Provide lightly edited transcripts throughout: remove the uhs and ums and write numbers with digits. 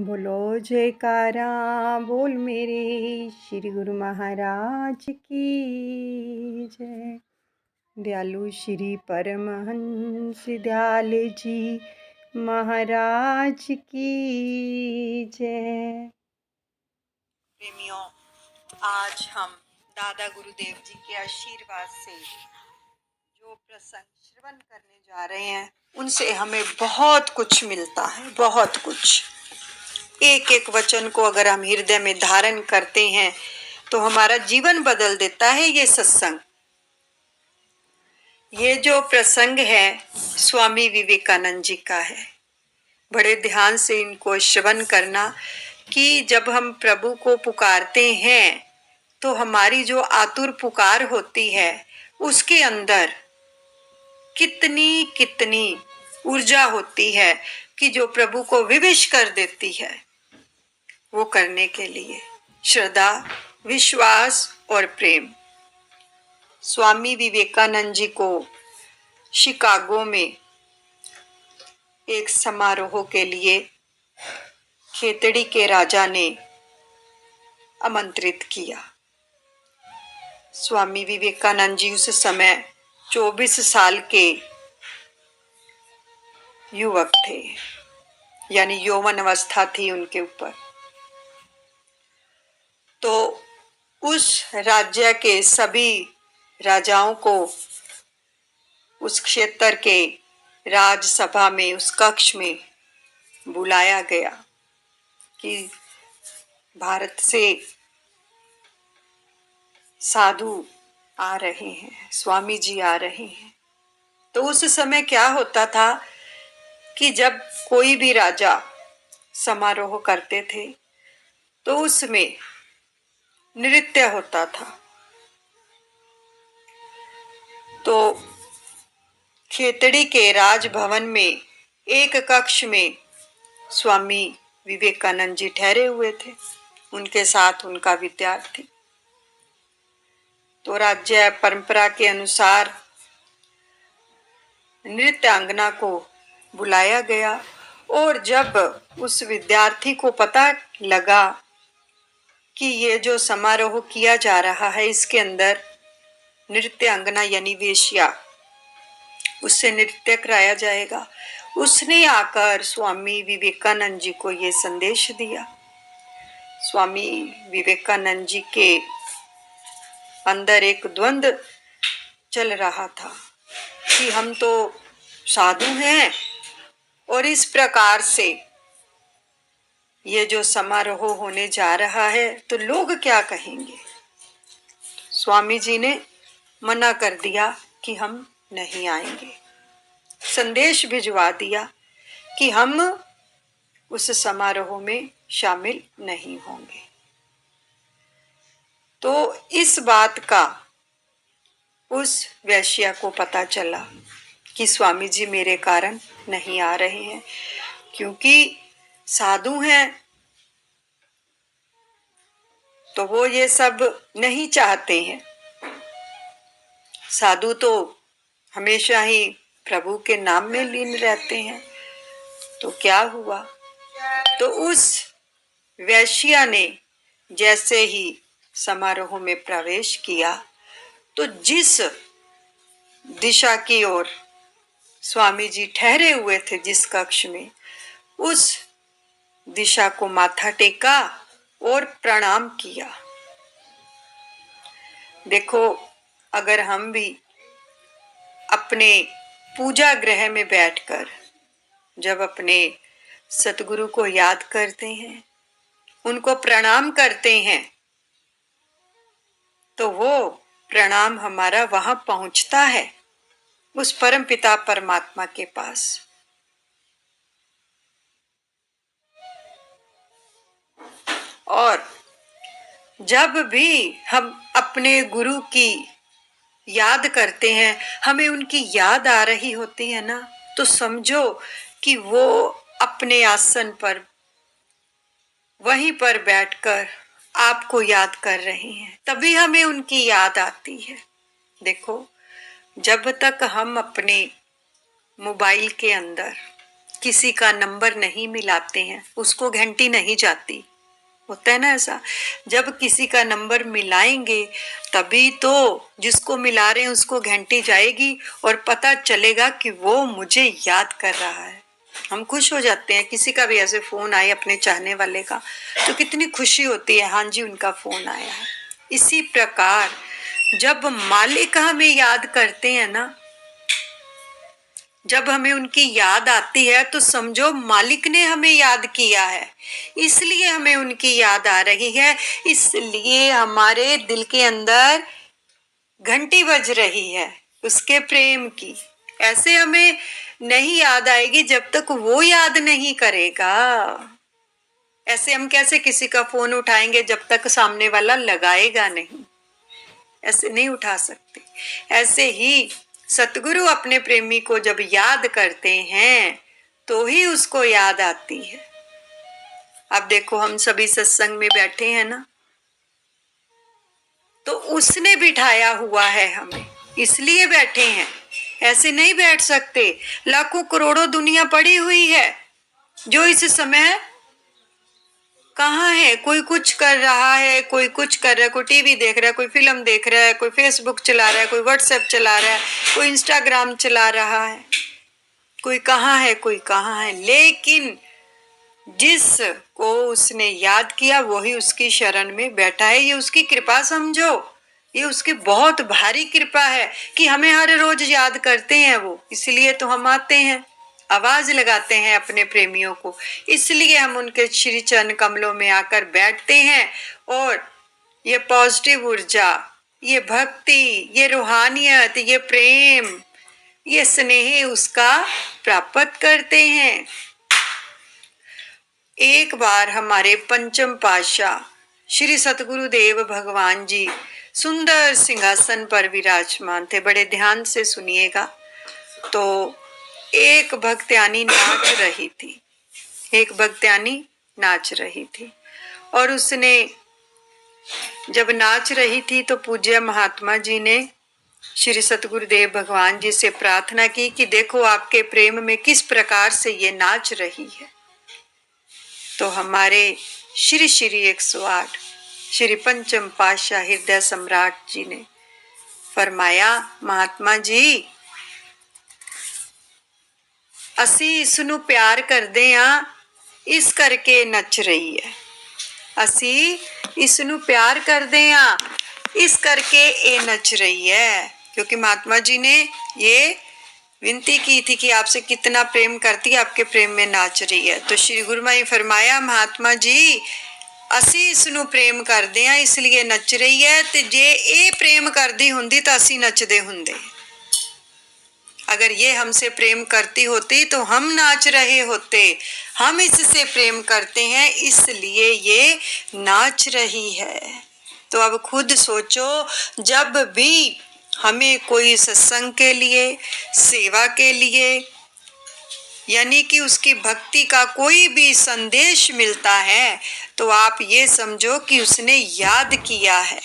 बोलो जयकारा बोल मेरे श्री गुरु महाराज की जय। दयालु श्री परमहंस दयाल जी महाराज की जय। प्रेमियों, आज हम दादा गुरुदेव जी के आशीर्वाद से जो प्रसंग श्रवण करने जा रहे हैं उनसे हमें बहुत कुछ मिलता है, बहुत कुछ। एक एक वचन को अगर हम हृदय में धारण करते हैं तो हमारा जीवन बदल देता है ये सत्संग। ये जो प्रसंग है स्वामी विवेकानंद जी का है। बड़े ध्यान से इनको श्रवण करना कि जब हम प्रभु को पुकारते हैं तो हमारी जो आतुर पुकार होती है उसके अंदर कितनी कितनी ऊर्जा होती है कि जो प्रभु को विवश कर देती है। वो करने के लिए श्रद्धा, विश्वास और प्रेम। स्वामी विवेकानंद जी को शिकागो में एक समारोह के लिए खेतड़ी के राजा ने आमंत्रित किया। स्वामी विवेकानंद जी उस समय 24 साल के युवक थे, यानी यौवन अवस्था थी उनके ऊपर। तो उस राज्य के सभी राजाओं को उस क्षेत्र के राजसभा में उस कक्ष में बुलाया गया कि भारत से साधु आ रहे हैं, स्वामी जी आ रहे हैं। तो उस समय क्या होता था कि जब कोई भी राजा समारोह करते थे तो उसमें नृत्य होता था। तो खेतड़ी के राजभवन में एक कक्ष में स्वामी विवेकानंद जी ठहरे हुए थे, उनके साथ उनका विद्यार्थी। तो राज्य परंपरा के अनुसार नृत्यांगना को बुलाया गया और जब उस विद्यार्थी को पता लगा कि ये जो समारोह किया जा रहा है इसके अंदर नृत्यांगना यानी वेश्या, उससे नृत्य कराया जाएगा, उसने आकर स्वामी विवेकानंद जी को ये संदेश दिया। स्वामी विवेकानंद जी के अंदर एक द्वंद्व चल रहा था कि हम तो साधु हैं और इस प्रकार से ये जो समारोह होने जा रहा है तो लोग क्या कहेंगे। स्वामी जी ने मना कर दिया कि हम नहीं आएंगे, संदेश भिजवा दिया कि हम उस समारोह में शामिल नहीं होंगे। तो इस बात का उस वैश्या को पता चला कि स्वामी जी मेरे कारण नहीं आ रहे हैं, क्योंकि साधु हैं तो वो ये सब नहीं चाहते हैं। साधु तो हमेशा ही प्रभु के नाम में लीन रहते हैं। तो क्या हुआ, तो उस वैश्या ने जैसे ही समारोह में प्रवेश किया तो जिस दिशा की ओर स्वामी जी ठहरे हुए थे, जिस कक्ष में, उस दिशा को माथा टेका और प्रणाम किया। देखो, अगर हम भी अपने पूजा गृह में बैठकर जब अपने सतगुरु को याद करते हैं, उनको प्रणाम करते हैं, तो वो प्रणाम हमारा वहां पहुंचता है उस परम पिता परमात्मा के पास। और जब भी हम अपने गुरु की याद करते हैं, हमें उनकी याद आ रही होती है ना, तो समझो कि वो अपने आसन पर वहीं पर बैठकर आपको याद कर रहे हैं, तभी हमें उनकी याद आती है। देखो, जब तक हम अपने मोबाइल के अंदर किसी का नंबर नहीं मिलाते हैं उसको घंटी नहीं जाती। होता है ना ऐसा, जब किसी का नंबर मिलाएंगे तभी तो जिसको मिला रहे हैं उसको घंटी जाएगी और पता चलेगा कि वो मुझे याद कर रहा है। हम खुश हो जाते हैं, किसी का भी ऐसे फोन आए अपने चाहने वाले का तो कितनी खुशी होती है, हाँ जी उनका फोन आया है। इसी प्रकार जब मालिक हमें याद करते हैं ना, जब हमें उनकी याद आती है तो समझो मालिक ने हमें याद किया है, इसलिए हमें उनकी याद आ रही है, इसलिए हमारे दिल के अंदर घंटी बज रही है उसके प्रेम की। ऐसे हमें नहीं याद आएगी जब तक वो याद नहीं करेगा। ऐसे हम कैसे किसी का फोन उठाएंगे जब तक सामने वाला लगाएगा नहीं, ऐसे नहीं उठा सकते। ऐसे ही सतगुरु अपने प्रेमी को जब याद करते हैं तो ही उसको याद आती है। अब देखो हम सभी सत्संग में बैठे हैं ना, तो उसने बिठाया हुआ है हमें, इसलिए बैठे हैं, ऐसे नहीं बैठ सकते। लाखों करोड़ों दुनिया पड़ी हुई है जो इस समय कहाँ है, कोई कुछ कर रहा है, कोई कुछ कर रहा है, कोई टीवी देख रहा है, कोई फिल्म देख रहा है, कोई फेसबुक चला रहा है, कोई व्हाट्सएप चला रहा है, कोई इंस्टाग्राम चला रहा है, कोई कहाँ है कोई कहाँ है। लेकिन जिस को उसने याद किया वही उसकी शरण में बैठा है। ये उसकी कृपा समझो, ये उसकी बहुत भारी कृपा है कि हमें हर रोज याद करते हैं वो, इसलिए तो हम आते हैं, आवाज लगाते हैं अपने प्रेमियों को, इसलिए हम उनके श्री चरण कमलों में आकर बैठते हैं और ये पॉजिटिव ऊर्जा, ये भक्ति, ये रूहानियत, ये प्रेम, ये स्नेह उसका प्राप्त करते हैं। एक बार हमारे पंचम पातशाह श्री सतगुरुदेव भगवान जी सुंदर सिंहासन पर विराजमान थे, बड़े ध्यान से सुनिएगा। तो एक भक्त्यानी नाच रही थी, एक भक्त्यानी नाच रही थी और उसने जब नाच रही थी तो पूज्य महात्मा जी ने श्री सतगुरुदेव भगवान जी से प्रार्थना की कि देखो आपके प्रेम में किस प्रकार से ये नाच रही है। तो हमारे श्री श्री 108 श्री पंचम पातशाह हृदय सम्राट जी ने फरमाया, महात्मा जी असी इसनू प्यार करदे आ, इस करके नच रही है, असी इसनू प्यार करदे आ, इस करके ये नच रही है। क्योंकि महात्मा जी ने ये विनती की थी कि आपसे कितना प्रेम करती है, आपके प्रेम में नाच रही है। तो श्री गुरु माई फरमाया, महात्मा जी असी इसनू प्रेम करदे आ इसलिए नच रही है, ते जे ये प्रेम करदी हुंदी तो असी नचदे हुंदे। अगर ये हमसे प्रेम करती होती तो हम नाच रहे होते, हम इससे प्रेम करते हैं इसलिए ये नाच रही है। तो अब खुद सोचो, जब भी हमें कोई सत्संग के लिए, सेवा के लिए, यानी कि उसकी भक्ति का कोई भी संदेश मिलता है तो आप ये समझो कि उसने याद किया है,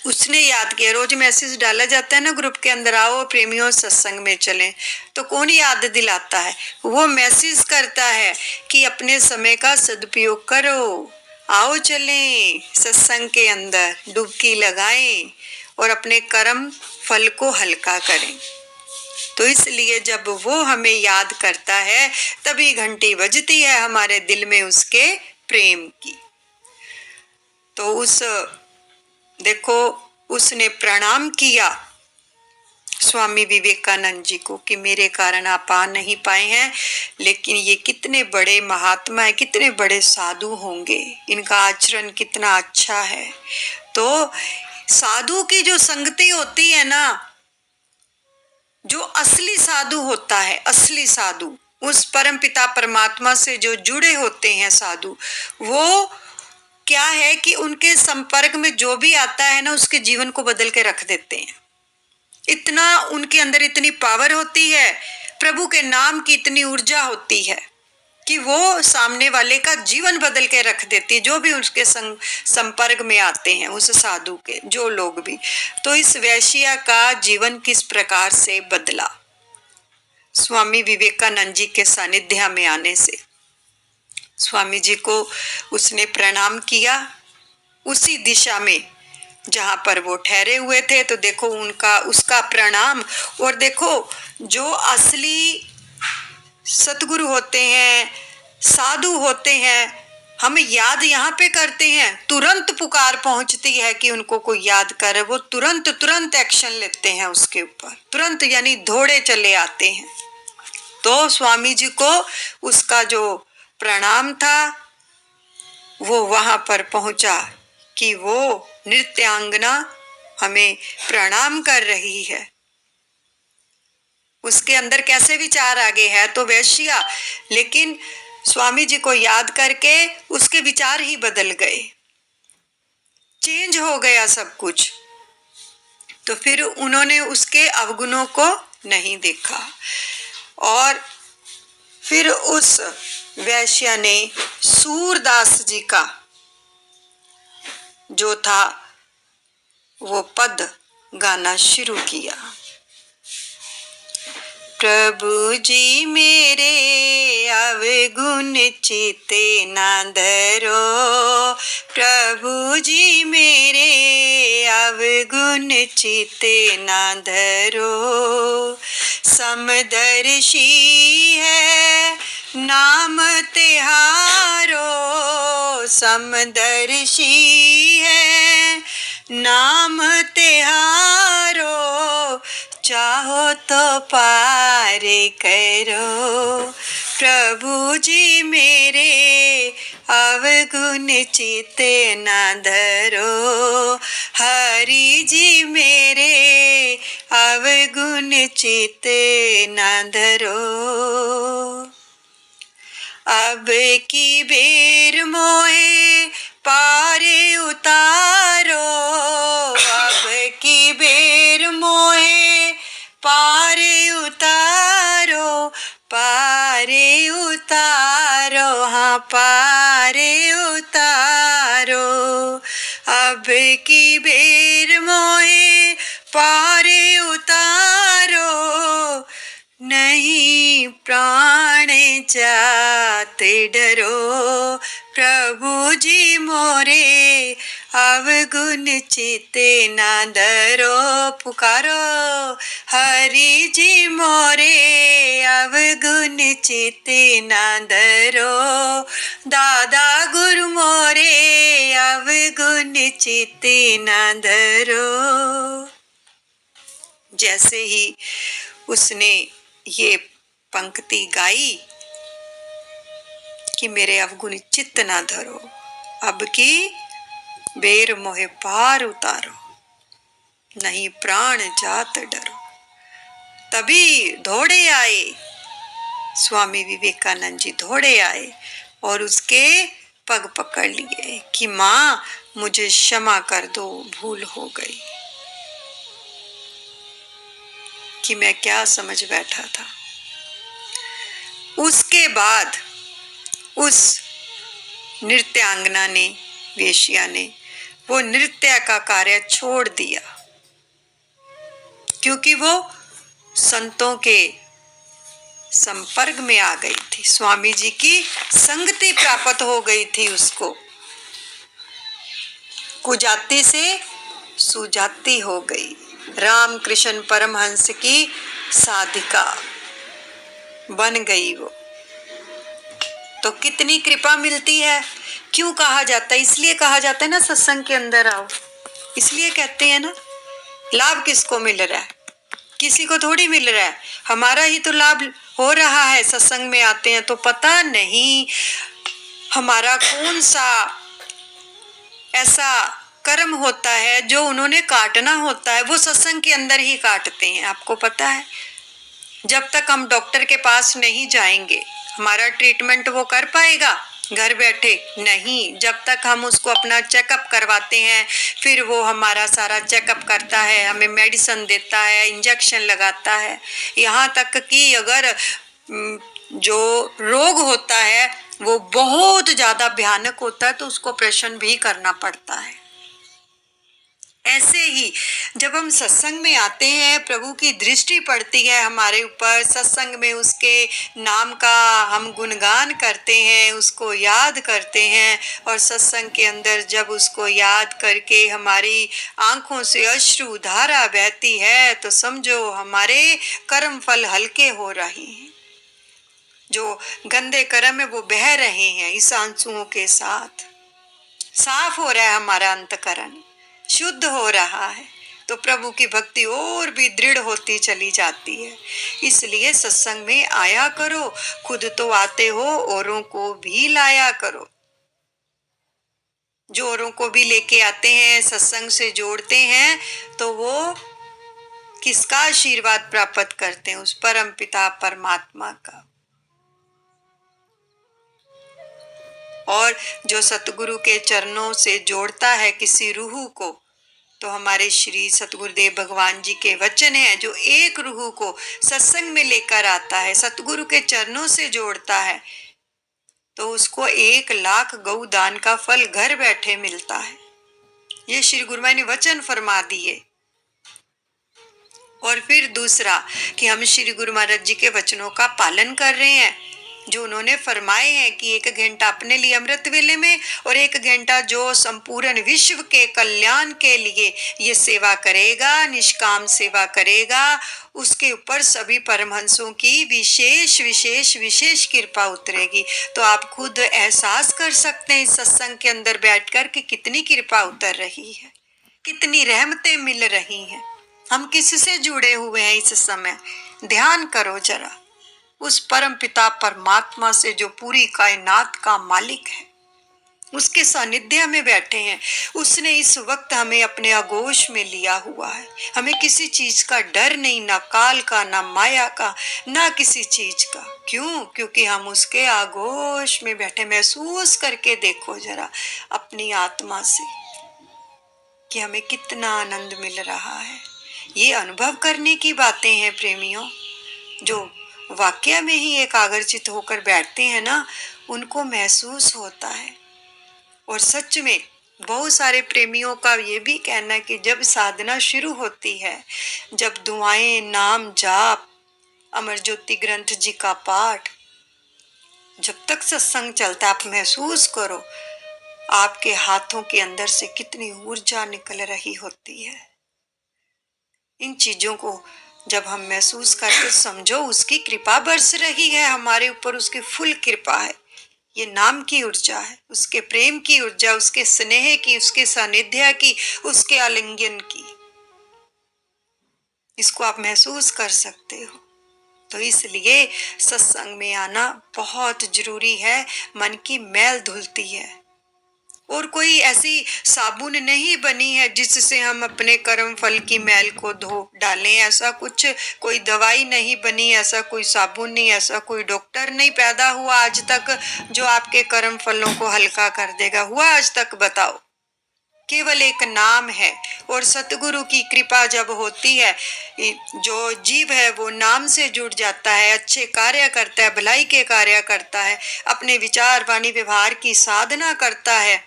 उसने याद किया। रोज मैसेज डाला जाता है ना ग्रुप के अंदर, आओ प्रेमियों सत्संग में चलें, तो कौन याद दिलाता है? वो मैसेज करता है कि अपने समय का सदुपयोग करो, आओ चलें सत्संग के अंदर, डुबकी लगाएं और अपने कर्म फल को हल्का करें। तो इसलिए जब वो हमें याद करता है तभी घंटी बजती है हमारे दिल में उसके प्रेम की। तो उस देखो उसने प्रणाम किया स्वामी विवेकानंद जी को कि मेरे कारण आप आ नहीं पाए हैं, लेकिन ये कितने बड़े महात्मा है, कितने बड़े साधु होंगे, इनका आचरण कितना अच्छा है। तो साधु की जो संगति होती है ना, जो असली साधु होता है, असली साधु उस परम पिता परमात्मा से जो जुड़े होते हैं साधु, वो क्या है कि उनके संपर्क में जो भी आता है ना उसके जीवन को बदल के रख देते हैं। इतना उनके अंदर इतनी पावर होती है, प्रभु के नाम की इतनी ऊर्जा होती है कि वो सामने वाले का जीवन बदल के रख देती है, जो भी उसके संपर्क में आते हैं उस साधु के, जो लोग भी। तो इस वैश्या का जीवन किस प्रकार से बदला, स्वामी विवेकानंद जी के सानिध्य में आने से स्वामी जी को उसने प्रणाम किया उसी दिशा में जहां पर वो ठहरे हुए थे। तो देखो उनका उसका प्रणाम, और देखो जो असली सतगुरु होते हैं, साधु होते हैं, हम याद यहाँ पे करते हैं, तुरंत पुकार पहुंचती है कि उनको कोई याद करे, वो तुरंत तुरंत एक्शन लेते हैं उसके ऊपर, तुरंत यानी दौड़े चले आते हैं। तो स्वामी जी को उसका जो प्रणाम था वो वहां पर पहुंचा कि वो नृत्यांगना हमें प्रणाम कर रही है। उसके अंदर कैसे विचार आ गए है तो वैश्या, लेकिन स्वामी जी को याद करके उसके विचार ही बदल गए, चेंज हो गया सब कुछ। तो फिर उन्होंने उसके अवगुणों को नहीं देखा और फिर उस वैश्या ने सूरदास जी का जो था वो पद गाना शुरू किया। प्रभु जी मेरे अवगुण चित्ते न धरो, प्रभु जी मेरे अवगुण चित्ते न धरो, समदर्शी है नाम तिहारो, समदर्शी है नाम तिहारो, चाहो तो पार करो, प्रभु जी मेरे अवगुण चित्ते न धरो, हरि जी मेरे अवगुण चित्ते न धरो, अब की बेर मोहे पारे उतारो, अब की बेर मोहे पारे उतारो, पारे उतारो, हाँ पारे उतारो, अब की बेर मोहे पारे उतारो, नहीं प्राण जात डरो, प्रभु जी मोरे अवगुण चित्ते न धरो, पुकारो हरि जी मोरे अवगुण चित्ते न धरो, दादा गुरु मोरे अवगुण चित्ते न धरो। जैसे ही उसने ये पंक्ति गाई कि मेरे अवगुण चित्त ना धरो, अब की बेर मोहे पार उतारो, नहीं प्राण जात डरो, तभी दौड़े आए स्वामी विवेकानंद जी, दौड़े आए और उसके पग पकड़ लिए कि माँ मुझे क्षमा कर दो, भूल हो गई कि मैं क्या समझ बैठा था। उसके बाद उस नृत्यांगना ने, वेश्या ने वो नृत्य का कार्य छोड़ दिया क्योंकि वो संतों के संपर्क में आ गई थी, स्वामी जी की संगति प्राप्त हो गई थी उसको, कुजाति से सुजाति हो गई, रामकृष्ण परमहंस की साधिका बन गई वो। तो कितनी कृपा मिलती है। क्यों कहा जाता है, इसलिए कहा जाता है ना सत्संग के अंदर आओ, इसलिए कहते हैं ना। लाभ किसको मिल रहा है, किसी को थोड़ी मिल रहा है, हमारा ही तो लाभ हो रहा है। सत्संग में आते हैं तो पता नहीं हमारा कौन सा ऐसा कर्म होता है जो उन्होंने काटना होता है, वो सत्संग के अंदर ही काटते हैं। आपको पता है जब तक हम डॉक्टर के पास नहीं जाएंगे हमारा ट्रीटमेंट वो कर पाएगा घर बैठे? नहीं। जब तक हम उसको अपना चेकअप करवाते हैं, फिर वो हमारा सारा चेकअप करता है, हमें मेडिसिन देता है, इंजेक्शन लगाता है, यहाँ तक कि अगर जो रोग होता है वो बहुत ज्यादा भयानक होता है तो उसको ऑपरेशन भी करना पड़ता है। ऐसे ही जब हम सत्संग में आते हैं, प्रभु की दृष्टि पड़ती है हमारे ऊपर, सत्संग में उसके नाम का हम गुणगान करते हैं, उसको याद करते हैं, और सत्संग के अंदर जब उसको याद करके हमारी आंखों से अश्रु धारा बहती है, तो समझो हमारे कर्म फल हल्के हो रहे हैं। जो गंदे कर्म है वो बह रहे हैं इस आंसुओं के साथ। साफ हो रहा है हमारा अंतकरण, शुद्ध हो रहा है, तो प्रभु की भक्ति और भी दृढ़ होती चली जाती है। इसलिए सत्संग में आया करो, खुद तो आते हो, औरों को भी लाया करो। जो औरों को भी लेके आते हैं, सत्संग से जोड़ते हैं, तो वो किसका आशीर्वाद प्राप्त करते हैं? उस परम पिता परमात्मा का। और जो सतगुरु के चरणों से जोड़ता है किसी रूह को, तो हमारे श्री सतगुरुदेव भगवान जी के वचन हैं, जो एक रूह को सत्संग में लेकर आता है, सतगुरु के चरणों से जोड़ता है, तो उसको 1,00,000 गौ दान का फल घर बैठे मिलता है। ये श्री गुरुमाई ने वचन फरमा दिए। और फिर दूसरा कि हम श्री गुरु महाराज जी के वचनों का पालन कर रहे हैं, जो उन्होंने फरमाए हैं कि 1 घंटा अपने लिए अमृत वेले में और 1 घंटा जो संपूर्ण विश्व के कल्याण के लिए ये सेवा करेगा, निष्काम सेवा करेगा, उसके ऊपर सभी परमहंसों की विशेष विशेष विशेष कृपा उतरेगी। तो आप खुद एहसास कर सकते हैं इस सत्संग के अंदर बैठकर कि कितनी कृपा उतर रही है, कितनी रहमतें मिल रही हैं। हम किससे जुड़े हुए हैं इस समय? ध्यान करो जरा उस परम पिता परमात्मा से, जो पूरी कायनात का मालिक है, उसके सानिध्य में बैठे हैं। उसने इस वक्त हमें अपने आगोश में लिया हुआ है। हमें किसी चीज का डर नहीं, ना काल का, ना माया का, ना किसी चीज का। क्यों? क्योंकि हम उसके आगोश में बैठे। महसूस करके देखो जरा अपनी आत्मा से कि हमें कितना आनंद मिल रहा है। ये अनुभव करने की बातें हैं प्रेमियों। जो वाक्य में ही एकाग्रचित होकर बैठते हैं ना, उनको महसूस होता है। और सच में बहुत सारे प्रेमियों का ये भी कहना है कि जब साधना शुरू होती है, जब दुआएं, नाम जाप, अमर ज्योति ग्रंथ जी का पाठ, जब तक सत्संग चलता है, आप महसूस करो आपके हाथों के अंदर से कितनी ऊर्जा निकल रही होती है। इन चीजों को जब हम महसूस करके समझो, उसकी कृपा बरस रही है हमारे ऊपर, उसकी फुल कृपा है। ये नाम की ऊर्जा है, उसके प्रेम की ऊर्जा, उसके स्नेह की, उसके सानिध्य की, उसके आलिंगन की। इसको आप महसूस कर सकते हो। तो इसलिए सत्संग में आना बहुत जरूरी है। मन की मैल धुलती है। और कोई ऐसी साबुन नहीं बनी है जिससे हम अपने कर्म फल की मैल को धो डालें। ऐसा कुछ कोई दवाई नहीं बनी, ऐसा कोई साबुन नहीं, ऐसा कोई डॉक्टर नहीं पैदा हुआ आज तक जो आपके कर्म फलों को हल्का कर देगा। हुआ आज तक? बताओ। केवल एक नाम है। और सतगुरु की कृपा जब होती है, जो जीव है वो नाम से जुड़ जाता है, अच्छे कार्य करता है, भलाई के कार्य करता है, अपने विचार वाणी व्यवहार की साधना करता है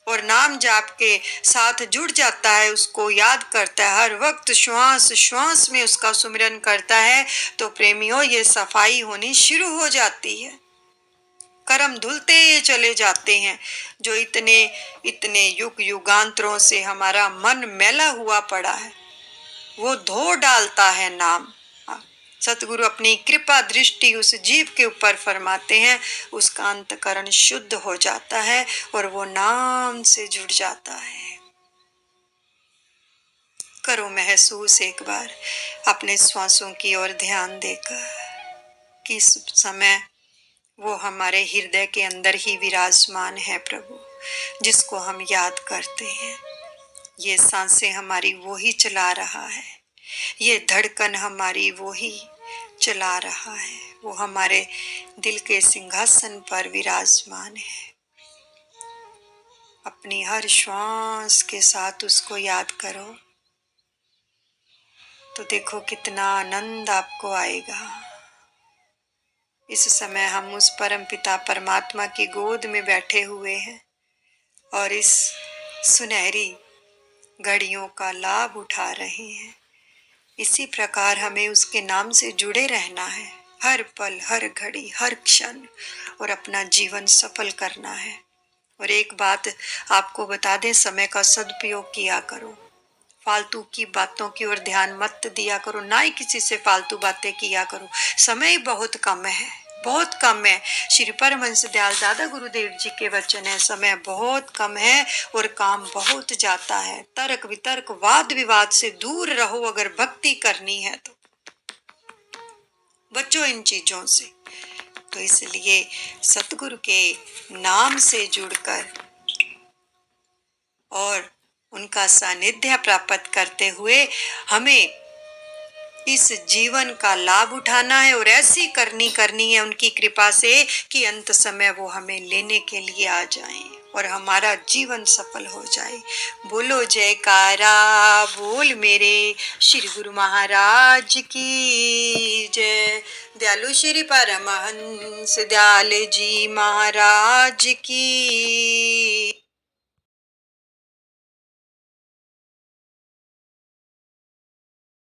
और नाम जाप के साथ जुड़ जाता है, उसको याद करता है, हर वक्त श्वास श्वास में उसका सुमिरन करता है, तो प्रेमियों ये सफाई होनी शुरू हो जाती है। कर्म धुलते चले जाते हैं। जो इतने इतने युग युगांतरों से हमारा मन मैला हुआ पड़ा है, वो धो डालता है नाम। सतगुरु अपनी कृपा दृष्टि उस जीव के ऊपर फरमाते हैं, उसका अंतकरण शुद्ध हो जाता है और वो नाम से जुड़ जाता है। करो महसूस एक बार अपने श्वासों की ओर ध्यान देकर कि इस समय वो हमारे हृदय के अंदर ही विराजमान है प्रभु, जिसको हम याद करते हैं। ये सांसें हमारी वो ही चला रहा है, ये धड़कन हमारी वो ही चला रहा है। वो हमारे दिल के सिंहासन पर विराजमान है। अपनी हर श्वास के साथ उसको याद करो, तो देखो कितना आनंद आपको आएगा। इस समय हम उस परम पिता परमात्मा की गोद में बैठे हुए हैं और इस सुनहरी घड़ियों का लाभ उठा रहे हैं। इसी प्रकार हमें उसके नाम से जुड़े रहना है, हर पल, हर घड़ी, हर क्षण, और अपना जीवन सफल करना है। और एक बात आपको बता दें, समय का सदुपयोग किया करो, फालतू की बातों की ओर ध्यान मत दिया करो, ना ही किसी से फालतू बातें किया करो। समय बहुत कम है, बहुत कम है। श्री परमहंस दयाल दादा गुरुदेव जी के वचन है, समय बहुत कम है और काम बहुत जाता है। तर्क वितर्क वाद विवाद से दूर रहो, अगर भक्ति करनी है तो बचो इन चीजों से। तो इसलिए सतगुरु के नाम से जुड़कर और उनका सानिध्य प्राप्त करते हुए हमें इस जीवन का लाभ उठाना है, और ऐसी करनी है उनकी कृपा से कि अंत समय वो हमें लेने के लिए आ जाएं और हमारा जीवन सफल हो जाए। बोलो जयकारा बोल मेरे श्री गुरु महाराज की जय। दयालु श्री परमहंस दयाल जी महाराज की